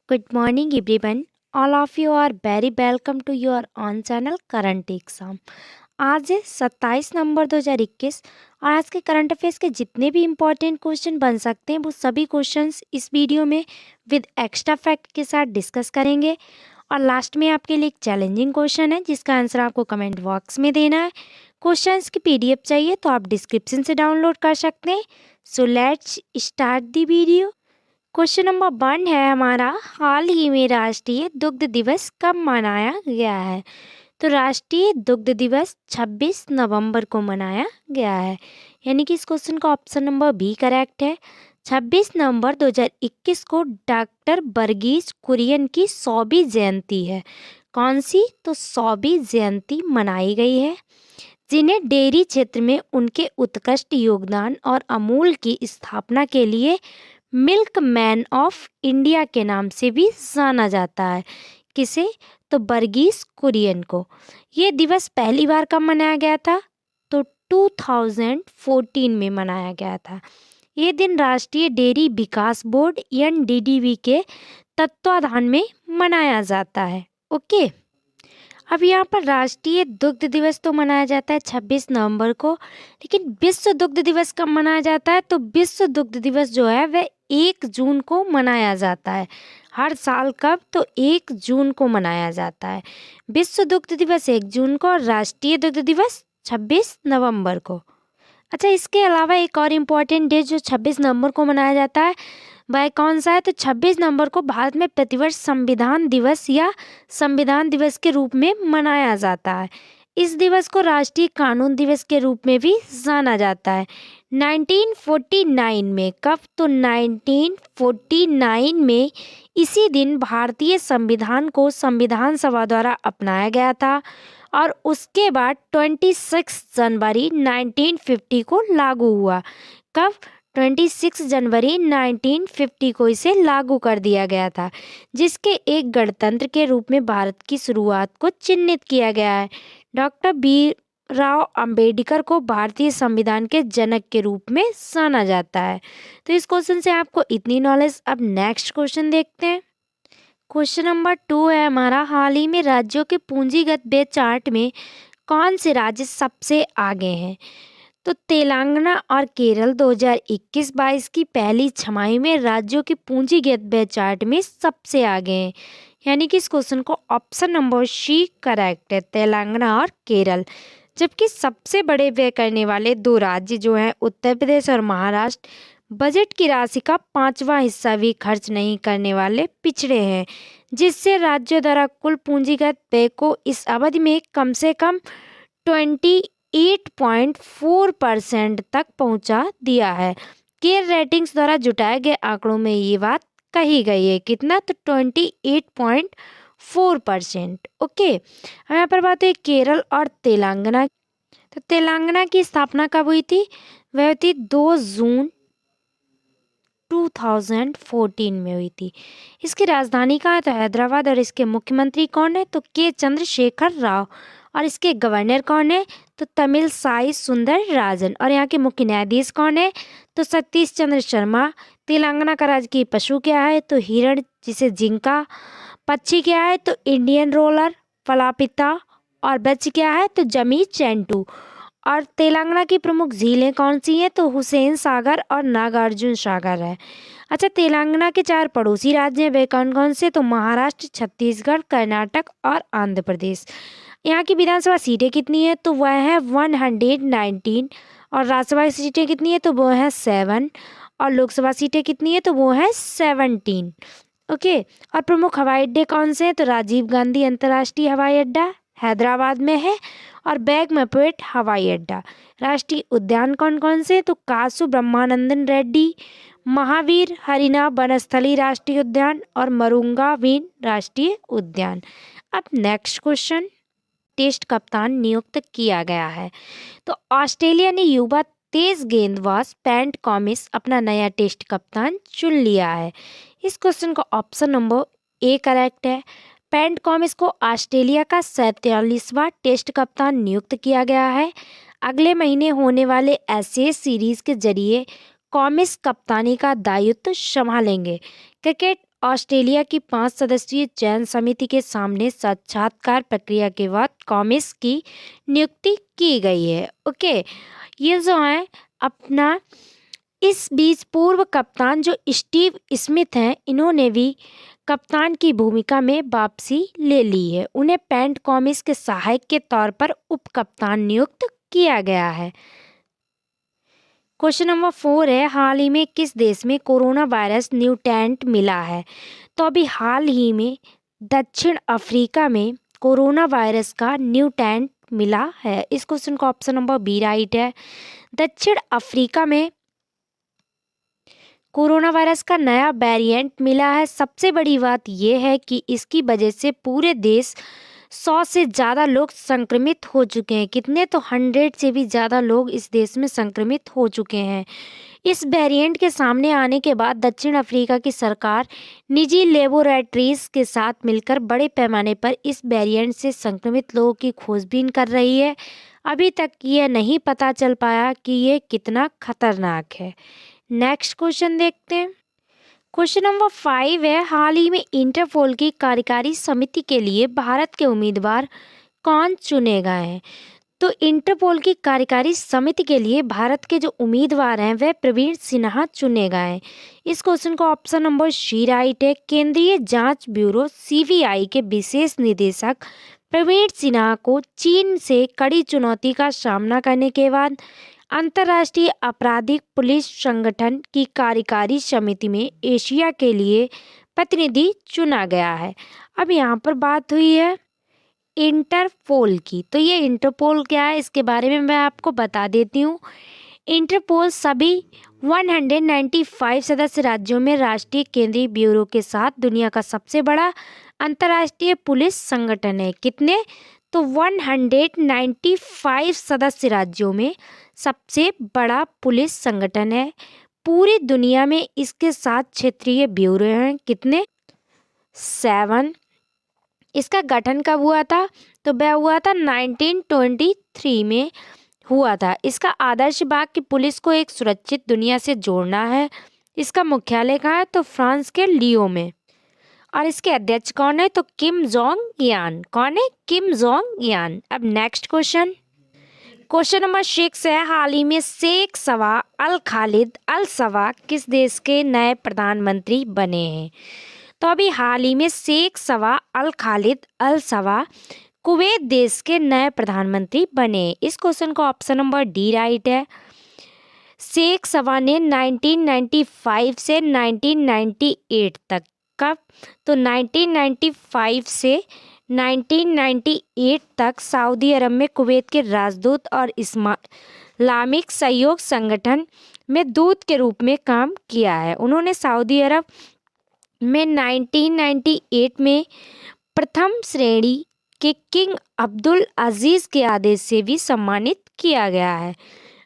Good morning, everyone. All of you are very welcome to your on channel current exam. आज है 27 नवंबर 2021 और आज के करंट अफेयर्स के जितने भी इम्पोर्टेंट क्वेश्चन बन सकते हैं वो सभी क्वेश्चंस इस वीडियो में विद एक्स्ट्रा फैक्ट के साथ डिस्कस करेंगे। और लास्ट में आपके लिए एक चैलेंजिंग क्वेश्चन है जिसका आंसर आपको कमेंट बॉक्स में देना है। क्वेश्चंस की पीडीएफ चाहिए तो आप डिस्क्रिप्शन से डाउनलोड कर सकते हैं। So let's start the video. Question number 1 है हमारा, हाल ही में राष्ट्रीय दुग्ध दिवस कब मनाया गया है? तो राष्ट्रीय दुग्ध दिवस 26 नवंबर को मनाया गया है, यानी कि इस क्वेश्चन का ऑप्शन नंबर बी करेक्ट है। 26 नवंबर 2021 को डॉक्टर वर्गीस कुरियन की 100वीं जयंती है। कौन सी? तो 100वीं जयंती मनाई गई है, जिन्हें डेयरी क्षेत्र में उनके उत्कृष्ट योगदान और अमूल की स्थापना के लिए मिल्क मैन ऑफ इंडिया के नाम से भी जाना जाता है। किसे? तो वर्गीस कुरियन को। ये दिवस पहली बार कब मनाया गया था? तो 2014 में मनाया गया था। ये दिन राष्ट्रीय डेयरी विकास बोर्ड NDDB के तत्वाधान में मनाया जाता है। ओके, अब यहाँ पर राष्ट्रीय दुग्ध दिवस तो मनाया जाता है 26 नवंबर को, लेकिन विश्व दुग्ध दिवस कब मनाया जाता है? तो विश्व दुग्ध दिवस जो है वह 1 जून को मनाया जाता है। हर साल कब? तो 1 जून को मनाया जाता है। विश्व दुग्ध दिवस 1 जून को और राष्ट्रीय दुग्ध दिवस 26 नवंबर को। अच्छा, इसके अलावा एक और इम्पॉर्टेंट डे जो 26 नवंबर को मनाया जाता है वह कौन सा है? तो 26 नवंबर को भारत में प्रतिवर्ष संविधान दिवस या संविधान दिवस के रूप में मनाया जाता है। इस दिवस को राष्ट्रीय कानून दिवस के रूप में भी जाना जाता है। 1949 में, कब? तो 1949 में इसी दिन भारतीय संविधान को संविधान सभा द्वारा अपनाया गया था और उसके बाद 26 जनवरी 1950 को लागू हुआ। कब? 26 जनवरी 1950 को इसे लागू कर दिया गया था, जिसके एक गणतंत्र के रूप में भारत की शुरुआत को चिन्हित किया गया है। डॉक्टर भीमराव अंबेडकर को भारतीय संविधान के जनक के रूप में जाना जाता है। तो इस क्वेश्चन से आपको इतनी नॉलेज। अब नेक्स्ट क्वेश्चन देखते हैं। क्वेश्चन नंबर 2 है हमारा, हाल ही में राज्यों के पूंजीगत व्यय चार्ट में कौन से राज्य सबसे आगे हैं? तो तेलंगाना और केरल 2021-22 की पहली छमाही में राज्यों के पूंजीगत व्यय चार्ट में सबसे आगे हैं, यानी कि इस क्वेश्चन को ऑप्शन नंबर सी करेक्ट है, तेलंगाना और केरल। जबकि सबसे बड़े व्यय करने वाले 2 राज्य जो हैं उत्तर प्रदेश और महाराष्ट्र, बजट की राशि का 5वां हिस्सा भी खर्च नहीं करने वाले पिछड़े हैं, जिससे राज्यों द्वारा कुल पूंजीगत व्यय को इस अवधि में कम से कम 28.4% तक पहुंचा दिया है। केयर रेटिंग्स द्वारा जुटाए गए आंकड़ों में ये बात कही गई है। कितना? तो 28.4%। ओके, अब यहाँ पर बात है केरल और तेलंगाना। तो तेलंगाना की स्थापना कब हुई थी? वह हुई थी 2 जून 2014 में हुई थी। इसकी राजधानी कहाँ है? तो हैदराबाद। और इसके मुख्यमंत्री कौन है? तो के चंद्रशेखर राव। और इसके गवर्नर कौन है? तो तमिल साई सुंदर राजन। और यहाँ के मुख्य न्यायाधीश कौन है? तो सतीश चंद्र शर्मा। तेलंगाना का राजकीय पशु क्या है? तो हिरण, जिसे जिंका। पक्षी क्या है? तो इंडियन रोलर पलापिता। और वृक्ष क्या है? तो जमी चेंटू। और तेलंगाना की प्रमुख झीलें कौन सी हैं? तो हुसैन सागर और नागार्जुन सागर है। अच्छा, तेलंगाना के 4 पड़ोसी राज्य हैं, वे कौन कौन से? तो महाराष्ट्र, छत्तीसगढ़, कर्नाटक और आंध्र प्रदेश। यहाँ की विधानसभा सीटें कितनी है? तो वह है 119। और राज्यसभा सीटें कितनी है? तो वो है 7। और लोकसभा सीटें कितनी है? तो वो है 17। ओके, और प्रमुख हवाई अड्डे कौन से हैं? तो राजीव गांधी अंतर्राष्ट्रीय हवाई अड्डा हैदराबाद में है और बेगमपेट हवाई अड्डा। राष्ट्रीय उद्यान कौन कौन से? तो कासु ब्रह्मानंदन रेड्डी, महावीर हरिना वनस्थली राष्ट्रीय उद्यान और मरुंगा वीन राष्ट्रीय उद्यान। अब नेक्स्ट क्वेश्चन, टेस्ट कप्तान नियुक्त किया गया है। तो ऑस्ट्रेलिया ने युवा तेज गेंदबाज पैट कमिंस अपना नया टेस्ट कप्तान चुन लिया है। इस क्वेश्चन का ऑप्शन नंबर ए करेक्ट है। पैट कमिंस को ऑस्ट्रेलिया का 47वां टेस्ट कप्तान नियुक्त किया गया है। अगले महीने होने वाले एशेज सीरीज के जरिए कमिंस कप्तानी का दायित्व संभालेंगे। क्रिकेट ऑस्ट्रेलिया की 5 सदस्यीय चयन समिति के सामने साक्षात्कार प्रक्रिया के बाद कॉमिस की नियुक्ति की गई है। ओके, ये जो है अपना इस बीच पूर्व कप्तान जो स्टीव स्मिथ हैं, इन्होंने भी कप्तान की भूमिका में वापसी ले ली है। उन्हें पैट कमिंस के सहायक के तौर पर उप कप्तान नियुक्त किया गया है। क्वेश्चन नंबर 4 है, हाल ही में किस देश में कोरोना वायरस म्यूटेंट मिला है? तो अभी हाल ही में दक्षिण अफ्रीका में कोरोना वायरस का म्यूटेंट मिला है। इस क्वेश्चन का ऑप्शन नंबर बी राइट है। दक्षिण अफ्रीका में कोरोना वायरस का नया वेरिएंट मिला है। सबसे बड़ी बात यह है कि इसकी वजह से पूरे देश 100 से ज़्यादा लोग संक्रमित हो चुके हैं। कितने? तो 100 से भी ज़्यादा लोग इस देश में संक्रमित हो चुके हैं। इस वेरिएंट के सामने आने के बाद दक्षिण अफ्रीका की सरकार निजी लेबोरेटरीज के साथ मिलकर बड़े पैमाने पर इस वेरिएंट से संक्रमित लोगों की खोजबीन कर रही है। अभी तक यह नहीं पता चल पाया कि ये कितना खतरनाक है। नेक्स्ट क्वेश्चन देखते हैं। क्वेश्चन नंबर 5 है, हाल ही में इंटरपोल की कार्यकारी समिति के लिए भारत के उम्मीदवार कौन चुने गए हैं? तो इंटरपोल की कार्यकारी समिति के लिए भारत के जो उम्मीदवार हैं वह प्रवीण सिन्हा चुने गए हैं। इस क्वेश्चन का ऑप्शन नंबर सी राइट है। केंद्रीय जांच ब्यूरो सीबीआई के विशेष निदेशक प्रवीण सिन्हा को चीन से कड़ी चुनौती का सामना करने के बाद अंतर्राष्ट्रीय आपराधिक पुलिस संगठन की कार्यकारी समिति में एशिया के लिए प्रतिनिधि चुना गया है। अब यहाँ पर बात हुई है इंटरपोल की, तो ये इंटरपोल क्या है इसके बारे में मैं आपको बता देती हूँ। इंटरपोल सभी 195 सदस्य राज्यों में राष्ट्रीय केंद्रीय ब्यूरो के साथ दुनिया का सबसे बड़ा अंतर्राष्ट्रीय पुलिस संगठन है। कितने? तो 195 सदस्य राज्यों में सबसे बड़ा पुलिस संगठन है। पूरी दुनिया में इसके 7 क्षेत्रीय ब्यूरो हैं। कितने? 7। इसका गठन कब हुआ था? तो वह हुआ था 1923 में हुआ था। इसका आदर्श भाग कि पुलिस को एक सुरक्षित दुनिया से जोड़ना है। इसका मुख्यालय कहाँ है? तो फ्रांस के लियो में। और इसके अध्यक्ष कौन है? तो किम जोंग यान। कौन है? किम जोंग यान। अब नेक्स्ट क्वेश्चन, क्वेश्चन नंबर 6 है, हाल ही में शेख सवा अल खालिद अल सवा किस देश के नए प्रधानमंत्री बने हैं? तो अभी हाल ही में शेख सवा अल खालिद अल सवा कुवैत देश के नए प्रधानमंत्री बने। इस क्वेश्चन का ऑप्शन नंबर डी राइट है। शेख सवा ने 1995 से 1998 तक, कब? तो 1995 से 1998 तक सऊदी अरब में कुवैत के राजदूत और इस्लामिक सहयोग संगठन में दूत के रूप में काम किया है। उन्होंने सऊदी अरब में 1998 में प्रथम श्रेणी के किंग अब्दुल अजीज़ के आदेश से भी सम्मानित किया गया है।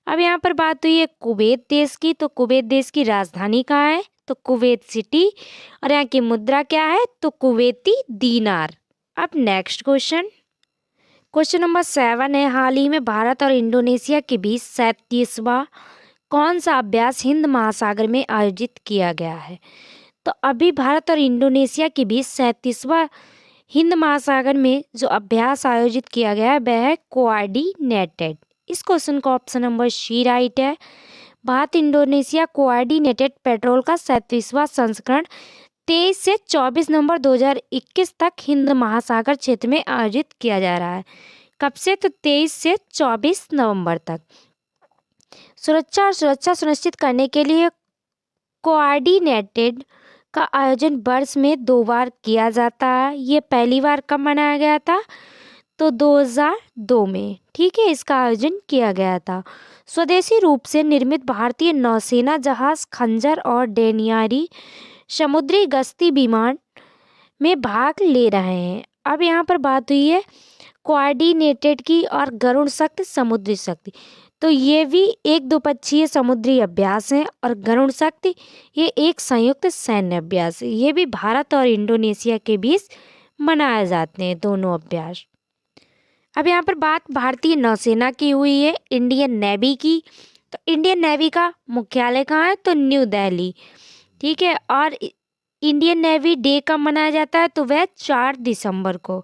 अब यहाँ पर बात हुई है कुवैत देश की, तो कुवैत देश की राजधानी कहाँ है? तो कुवैत सिटी। और यहाँ की मुद्रा क्या है? तो कुवैती दीनार। अब नेक्स्ट क्वेश्चन, क्वेश्चन नंबर 7 है, हाल ही में भारत और इंडोनेशिया के बीच 37वां कौन सा अभ्यास हिंद महासागर में आयोजित किया गया है? तो अभी भारत और इंडोनेशिया के बीच 37वां हिंद महासागर में जो अभ्यास आयोजित किया गया है वह है कोऑर्डिनेटेड। इस क्वेश्चन का ऑप्शन नंबर सी राइट है। भारत इंडोनेशिया कोऑर्डिनेटेड पेट्रोल का 37वां संस्करण 23 से 24 नवंबर 2021 तक हिंद महासागर क्षेत्र में आयोजित किया जा रहा है। कब से? तो 23 से 24 नवंबर तक। सुरक्षा सुनिश्चित करने के लिए कोऑर्डिनेटेड का आयोजन वर्ष में 2 बार किया जाता है। ये पहली बार कब मनाया गया था? तो 2002 में, ठीक है, इसका आयोजन किया गया था। स्वदेशी रूप से निर्मित भारतीय नौसेना जहाज खंजर और डेनियारी समुद्री गश्ती विमान में भाग ले रहे हैं। अब यहाँ पर बात हुई है कोऑर्डिनेटेड की और गरुड़ शक्ति समुद्री शक्ति, तो ये भी एक द्विपक्षीय समुद्री अभ्यास है और गरुड़ शक्ति ये एक संयुक्त सैन्य अभ्यास है। ये भी भारत और इंडोनेशिया के बीच मनाए जाते हैं दोनों अभ्यास। अब यहाँ पर बात भारतीय नौसेना की हुई है, इंडियन नेवी की। तो इंडियन नेवी का मुख्यालय कहाँ है? तो न्यू दिल्ली, ठीक है। और इंडियन नेवी डे कब मनाया जाता है? तो वह 4 दिसंबर को।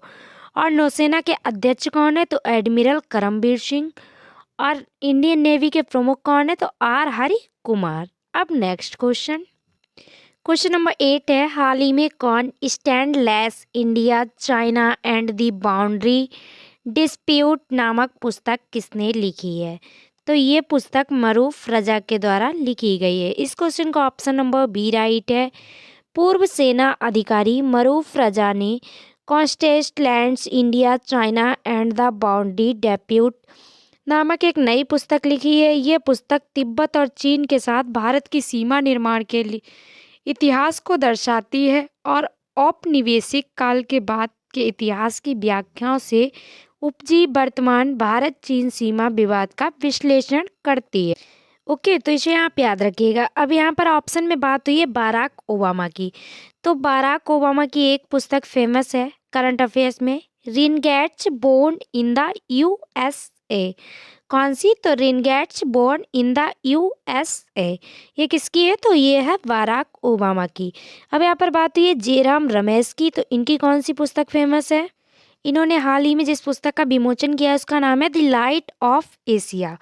और नौसेना के अध्यक्ष कौन है? तो एडमिरल करमबीर सिंह। और इंडियन नेवी के प्रमुख कौन है? तो आर हरि कुमार। अब नेक्स्ट क्वेश्चन नंबर 8 है, हाल ही में कौन स्टैंडलेस India China and the boundary dispute नामक पुस्तक किसने लिखी है? तो ये पुस्तक मरूफ रजा के द्वारा लिखी गई है। इस क्वेश्चन का ऑप्शन नंबर बी राइट है। पूर्व सेना अधिकारी मरूफ रजा ने contested lands India China and the boundary dispute नामक एक नई पुस्तक लिखी है। ये पुस्तक तिब्बत और चीन के साथ भारत की सीमा निर्माण के लिए इतिहास को दर्शाती है और औपनिवेशिक काल के बाद के इतिहास की व्याख्याओं से उपजी वर्तमान भारत चीन सीमा विवाद का विश्लेषण करती है। ओके, तो इसे आप याद रखिएगा। अब यहाँ पर ऑप्शन में बात हुई है बाराक ओबामा की। तो बाराक ओबामा की एक पुस्तक फेमस है करंट अफेयर्स में, रिनगेट्स बोर्न इन द यूएसए। कौन सी? तो रिनगेट्स बोर्न इन द यूएसए। ये किसकी है? तो ये है बाराक ओबामा की। अब यहाँ पर बात हुई है जयराम रमेश की। तो इनकी कौन सी पुस्तक फेमस है? इन्होंने हाल ही में जिस पुस्तक का विमोचन किया है उसका नाम है the light of Asia.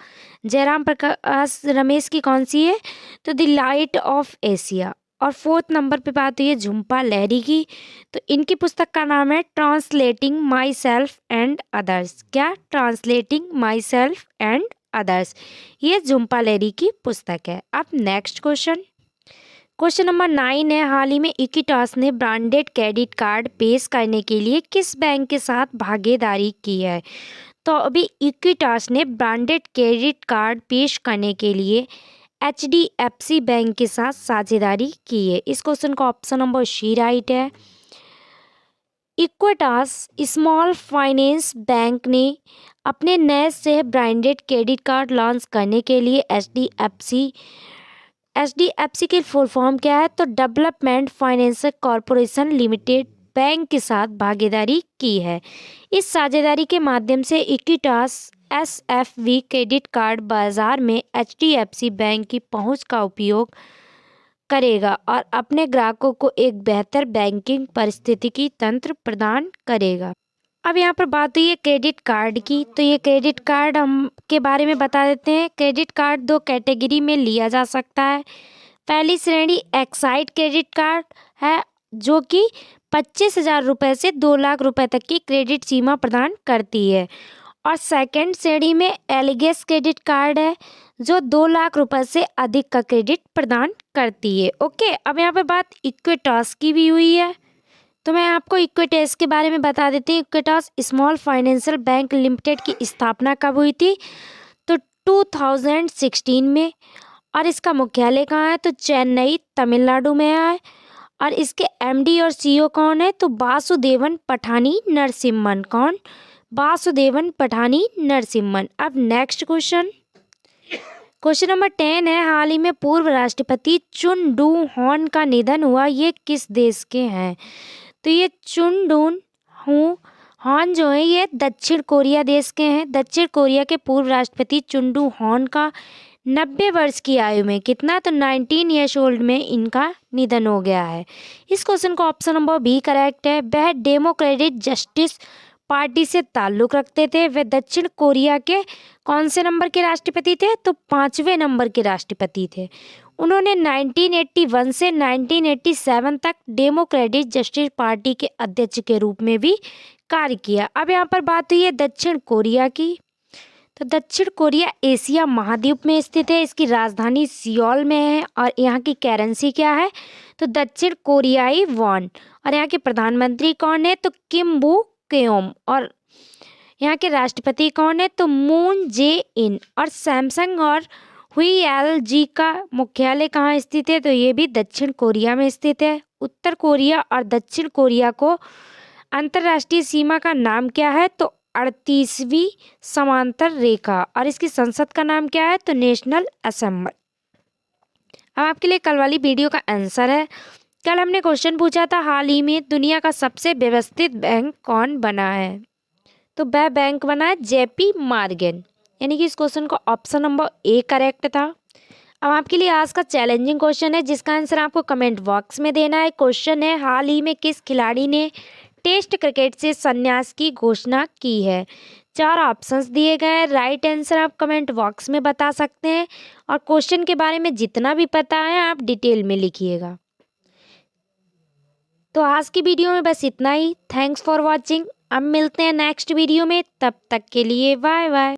Jairam Prakash Ramesh की कौन सी है? तो द लाइट ऑफ एशिया। और 4th नंबर पे बात हुई है झुम्पा लाहिरी की। तो इनकी पुस्तक का नाम है translating myself and others. क्या? Translating myself and others. ये झुम्पा लाहिरी की पुस्तक है। अब नेक्स्ट क्वेश्चन नंबर 9 है, हाल ही में इक्विटास ने ब्रांडेड क्रेडिट कार्ड पेश करने के लिए किस बैंक के साथ भागीदारी की है? तो अभी इक्विटास ने ब्रांडेड क्रेडिट कार्ड पेश करने के लिए HDFC बैंक के साथ साझेदारी की है। इस क्वेश्चन का ऑप्शन नंबर सी राइट है। इक्विटास स्मॉल फाइनेंस बैंक ने अपने नए से ब्रांडेड क्रेडिट कार्ड लॉन्च करने के लिए एचडीएफसी की फुल फॉर्म क्या है? तो development finance corporation limited bank के साथ भागीदारी की है। इस साझेदारी के माध्यम से इक्विटास SFV क्रेडिट कार्ड बाजार में HDFC बैंक की पहुंच का उपयोग करेगा और अपने ग्राहकों को एक बेहतर बैंकिंग परिस्थितिकी तंत्र प्रदान करेगा। अब यहाँ पर बात हुई है क्रेडिट कार्ड की। तो ये क्रेडिट कार्ड हम के बारे में बता देते हैं। क्रेडिट कार्ड 2 कैटेगरी में लिया जा सकता है। पहली श्रेणी एक्साइड क्रेडिट कार्ड है जो कि 25,000 रुपये से 2 लाख रुपए तक की क्रेडिट सीमा प्रदान करती है। और सेकंड श्रेणी में एलिगेस क्रेडिट कार्ड है जो 2 लाख रुपए से अधिक का क्रेडिट प्रदान करती है। ओके, अब यहाँ पे बात इक्विटास की भी हुई है। तो मैं आपको इक्विटास के बारे में बता देती हूँ। Equitas small financial bank limited की स्थापना कब हुई थी? तो 2016 में। और इसका मुख्यालय कहाँ है? तो चेन्नई तमिलनाडु में है। और इसके MD और CEO कौन है? तो वासुदेवन पठानी नरसिम्हन। कौन? वासुदेवन पठानी नरसिम्हन। अब नेक्स्ट क्वेश्चन नंबर 10 है, हाल ही में पूर्व राष्ट्रपति चुन डू हॉन का निधन हुआ। ये किस देश के हैं? तो ये चुन डून हॉन जो है ये दक्षिण कोरिया देश के हैं। दक्षिण कोरिया के पूर्व राष्ट्रपति चुन डू हॉन का 90 वर्ष की आयु में, कितना? तो 19 ईयर्स ओल्ड में इनका निधन हो गया है। इस क्वेश्चन का ऑप्शन नंबर बी करेक्ट है। वह डेमोक्रेटिक जस्टिस पार्टी से ताल्लुक रखते थे। वे दक्षिण कोरिया के कौन से नंबर के राष्ट्रपति थे? तो 5वें नंबर के राष्ट्रपति थे। उन्होंने 1981 से 1987 तक डेमोक्रेटिक जस्टिस पार्टी के अध्यक्ष के रूप में भी कार्य किया। अब यहाँ पर बात हुई है दक्षिण कोरिया की। तो दक्षिण कोरिया एशिया महाद्वीप में स्थित है। इसकी राजधानी सियोल में है और यहाँ की करेंसी क्या है? तो दक्षिण कोरियाई वॉन। और यहाँ के प्रधानमंत्री कौन है? तो किम बू केओम। और यहाँ के राष्ट्रपति कौन है? तो मून जे इन। और सैमसंग और हुई का मुख्यालय कहाँ स्थित है? तो ये भी दक्षिण कोरिया में स्थित है। उत्तर कोरिया और दक्षिण कोरिया को अंतर्राष्ट्रीय सीमा का नाम क्या है? तो 38वीं समांतर रेखा। और इसकी संसद का नाम क्या है? तो नेशनल असेंबली। अब आपके लिए कल वाली वीडियो का आंसर है। कल हमने क्वेश्चन पूछा था, हाल ही में दुनिया का सबसे व्यवस्थित बैंक कौन बना है? तो वह बैंक बना है JP मॉर्गन। यानी कि इस क्वेश्चन का ऑप्शन नंबर ए करेक्ट था। अब आपके लिए आज का चैलेंजिंग क्वेश्चन है जिसका आंसर आपको कमेंट बॉक्स में देना है। क्वेश्चन है, हाल ही में किस खिलाड़ी ने टेस्ट क्रिकेट से संन्यास की घोषणा की है? 4 ऑप्शंस दिए गए हैं। राइट आंसर आप कमेंट बॉक्स में बता सकते हैं और क्वेश्चन के बारे में जितना भी पता है आप डिटेल में लिखिएगा। तो आज की वीडियो में बस इतना ही। Thanks for watching. अब मिलते हैं नेक्स्ट वीडियो में, तब तक के लिए बाय बाय।